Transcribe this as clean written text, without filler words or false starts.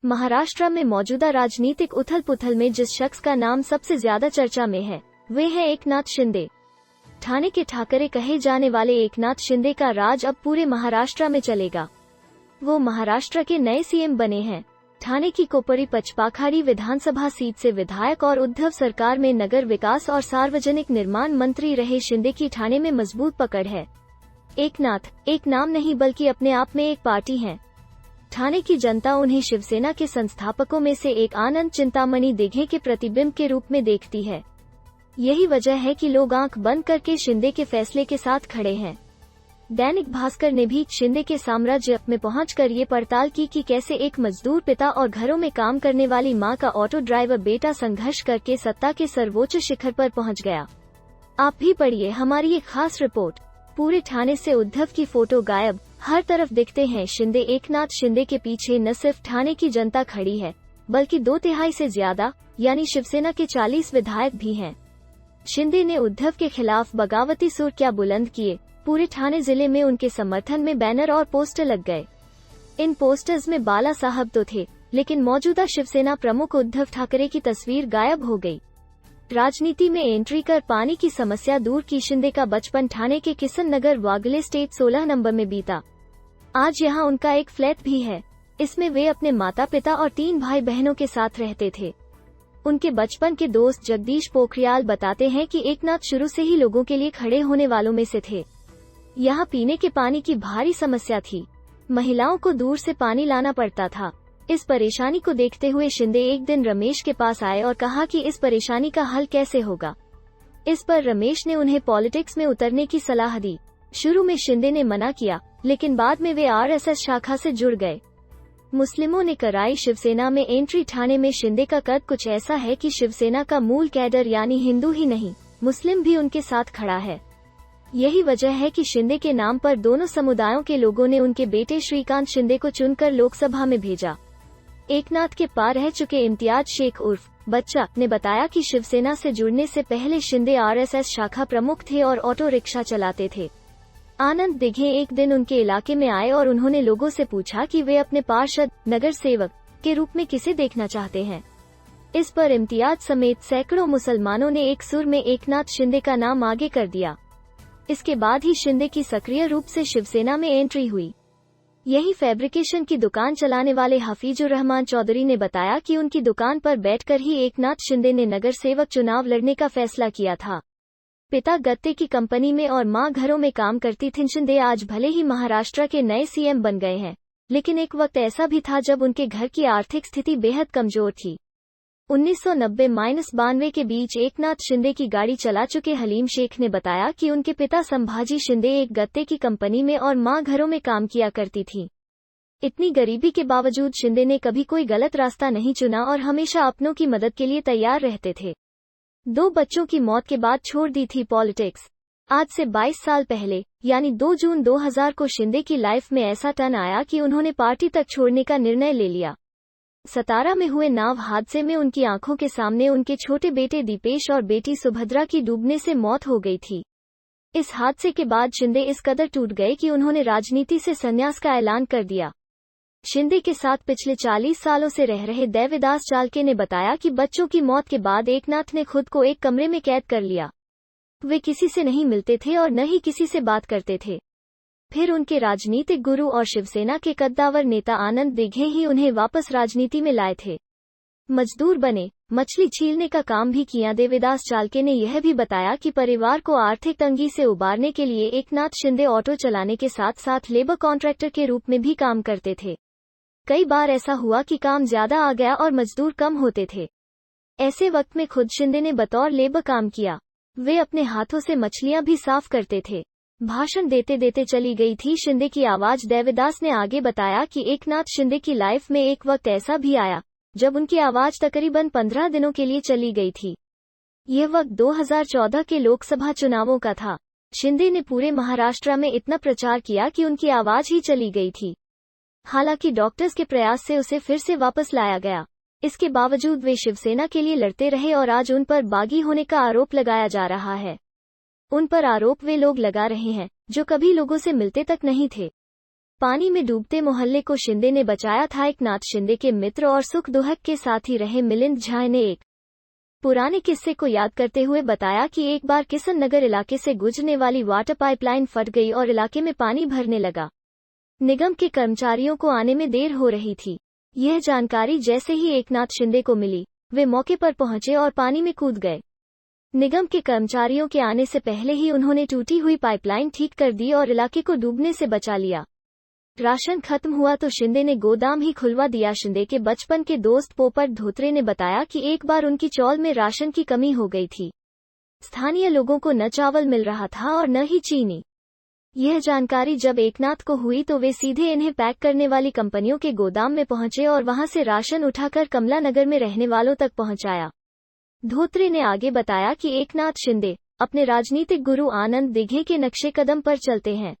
महाराष्ट्र में मौजूदा राजनीतिक उथल पुथल में जिस शख्स का नाम सबसे ज्यादा चर्चा में है वे हैं एकनाथ शिंदे। ठाणे के ठाकरे कहे जाने वाले एकनाथ शिंदे का राज अब पूरे महाराष्ट्र में चलेगा। वो महाराष्ट्र के नए सीएम बने हैं। ठाणे की कोपरी पचपाखाड़ी विधानसभा सीट से विधायक और उद्धव सरकार में नगर विकास और सार्वजनिक निर्माण मंत्री रहे शिंदे की ठाणे में मजबूत पकड़ है। एकनाथ एक नाम नहीं बल्कि अपने आप में एक पार्टी है। ठाणे की जनता उन्हें शिवसेना के संस्थापकों में से एक आनंद चिंतामणि दिघे के प्रतिबिंब के रूप में देखती है। यही वजह है कि लोग आंख बंद करके शिंदे के फैसले के साथ खड़े हैं। दैनिक भास्कर ने भी शिंदे के साम्राज्य में पहुंचकर ये पड़ताल की कि कैसे एक मजदूर पिता और घरों में काम करने वाली मां का ऑटो ड्राइवर बेटा संघर्ष करके सत्ता के सर्वोच्च शिखर पर पहुंच गया। आप भी पढ़िए हमारी ये खास रिपोर्ट। पूरे ठाणे से उद्धव की फोटो गायब, हर तरफ दिखते हैं शिंदे। एकनाथ शिंदे के पीछे न सिर्फ ठाणे की जनता खड़ी है बल्कि 2/3 से ज्यादा यानी शिवसेना के 40 विधायक भी हैं। शिंदे ने उद्धव के खिलाफ बगावती सुर क्या बुलंद किए। पूरे ठाणे जिले में उनके समर्थन में बैनर और पोस्टर लग गए। इन पोस्टर्स में बाला साहब तो थे लेकिन मौजूदा शिवसेना प्रमुख उद्धव ठाकरे की तस्वीर गायब हो गई। राजनीति में एंट्री कर पानी की समस्या दूर की शिंदे का बचपन ठाणे के किशन नगर वागले स्टेट 16 नंबर में बीता। आज यहां उनका एक फ्लैट भी है। इसमें वे अपने माता पिता और 3 भाई बहनों के साथ रहते थे। उनके बचपन के दोस्त जगदीश पोखरियाल बताते हैं कि एकनाथ शुरू से ही लोगों के लिए खड़े होने वालों में से थे। यहाँ पीने के पानी की भारी समस्या थी। महिलाओं को दूर से पानी लाना पड़ता था। इस परेशानी को देखते हुए शिंदे एक दिन रमेश के पास आए और कहा कि इस परेशानी का हल कैसे होगा। इस पर रमेश ने उन्हें पॉलिटिक्स में उतरने की सलाह दी। शुरू में शिंदे ने मना किया लेकिन बाद में वे आरएसएस शाखा से जुड़ गए। मुस्लिमों ने कराई शिवसेना में एंट्री। ठाणे में शिंदे का कद कुछ ऐसा है कि शिवसेना का मूल कैडर यानी हिंदू ही नहीं मुस्लिम भी उनके साथ खड़ा है। यही वजह है कि शिंदे के नाम पर दोनों समुदायों के लोगों ने उनके बेटे श्रीकांत शिंदे को चुनकर लोकसभा में भेजा। एकनाथ के पार रह चुके इम्तियाज शेख उर्फ बच्चा ने बताया कि शिवसेना से जुड़ने से पहले शिंदे आरएसएस शाखा प्रमुख थे और ऑटो रिक्शा चलाते थे। आनंद दिघे एक दिन उनके इलाके में आए और उन्होंने लोगों से पूछा कि वे अपने पार्षद नगर सेवक के रूप में किसे देखना चाहते हैं। इस पर इम्तियाज समेत सैकड़ों मुसलमानों ने एक सुर में एकनाथ शिंदे का नाम आगे कर दिया। इसके बाद ही शिंदे की सक्रिय रूप से शिवसेना में एंट्री हुई। यही फैब्रिकेशन की दुकान चलाने वाले हफीजुर रहमान चौधरी ने बताया कि उनकी दुकान पर बैठकर ही एकनाथ शिंदे ने नगर सेवक चुनाव लड़ने का फैसला किया था। पिता गत्ते की कंपनी में और मां घरों में काम करती थीं। शिंदे आज भले ही महाराष्ट्र के नए सीएम बन गए हैं लेकिन एक वक्त ऐसा भी था जब उनके घर की आर्थिक स्थिति बेहद कमजोर थी। 1990-92 के बीच एकनाथ शिंदे की गाड़ी चला चुके हलीम शेख ने बताया कि उनके पिता संभाजी शिंदे एक गत्ते की कंपनी में और मां घरों में काम किया करती थी। इतनी गरीबी के बावजूद शिंदे ने कभी कोई गलत रास्ता नहीं चुना और हमेशा अपनों की मदद के लिए तैयार रहते थे। 2 बच्चों की मौत के बाद छोड़ दी थी पॉलिटिक्स। आज से 22 साल पहले यानी 2 जून 2000 को शिंदे की लाइफ में ऐसा टर्न आया कि उन्होंने पार्टी तक छोड़ने का निर्णय ले लिया। सतारा में हुए नाव हादसे में उनकी आंखों के सामने उनके छोटे बेटे दीपेश और बेटी सुभद्रा की डूबने से मौत हो गई थी। इस हादसे के बाद शिंदे इस कदर टूट गए कि उन्होंने राजनीति से संन्यास का ऐलान कर दिया। शिंदे के साथ पिछले 40 सालों से रह रहे देविदास चालके ने बताया कि बच्चों की मौत के बाद एकनाथ ने खुद को एक कमरे में कैद कर लिया। वे किसी से नहीं मिलते थे और न ही किसी से बात करते थे। फिर उनके राजनीतिक गुरु और शिवसेना के कद्दावर नेता आनंद दिघे ही उन्हें वापस राजनीति में लाए थे। मजदूर बने, मछली छीलने का काम भी किया। देविदास चालके ने यह भी बताया कि परिवार को आर्थिक तंगी से उबारने के लिए एकनाथ शिंदे ऑटो चलाने के साथ साथ लेबर कॉन्ट्रैक्टर के रूप में भी काम करते थे। कई बार ऐसा हुआ कि काम ज्यादा आ गया और मजदूर कम होते थे। ऐसे वक्त में खुद शिंदे ने बतौर लेबर काम किया। वे अपने हाथों से मछलियां भी साफ करते थे। भाषण देते देते चली गई थी शिंदे की आवाज। देविदास ने आगे बताया कि एकनाथ शिंदे की लाइफ में एक वक्त ऐसा भी आया जब उनकी आवाज तकरीबन 15 दिनों के लिए चली गई थी। यह वक्त 2014 के लोकसभा चुनावों का था। शिंदे ने पूरे महाराष्ट्र में इतना प्रचार किया कि उनकी आवाज ही चली गई थी। हालांकि डॉक्टर्स के प्रयास से उसे फिर से वापस लाया गया। इसके बावजूद वे शिवसेना के लिए लड़ते रहे और आज उन पर बागी होने का आरोप लगाया जा रहा है। उन पर आरोप वे लोग लगा रहे हैं जो कभी लोगों से मिलते तक नहीं थे। पानी में डूबते मोहल्ले को शिंदे ने बचाया था। एकनाथ शिंदे के मित्र और सुख दुहक के साथी रहे मिलिंद झा ने एक पुराने किस्से को याद करते हुए बताया कि एक बार किशन नगर इलाके से गुजरने वाली वाटर पाइपलाइन फट गई और इलाके में पानी भरने लगा। निगम के कर्मचारियों को आने में देर हो रही थी। यह जानकारी जैसे ही एकनाथ शिंदे को मिली, वे मौके पर पहुंचे और पानी में कूद गए। निगम के कर्मचारियों के आने से पहले ही उन्होंने टूटी हुई पाइपलाइन ठीक कर दी और इलाके को डूबने से बचा लिया। राशन खत्म हुआ तो शिंदे ने गोदाम ही खुलवा दिया। शिंदे के बचपन के दोस्त पोपट धोत्रे ने बताया कि एक बार उनकी चौल में राशन की कमी हो गई थी। स्थानीय लोगों को न चावल मिल रहा था और न ही चीनी। यह जानकारी जब एकनाथ को हुई तो वे सीधे इन्हें पैक करने वाली कंपनियों के गोदाम में पहुंचे और वहां से राशन उठाकर कमला नगर में रहने वालों तक पहुंचाया। धोत्रे ने आगे बताया कि एकनाथ शिंदे अपने राजनीतिक गुरु आनंद दिघे के नक्शे कदम पर चलते हैं।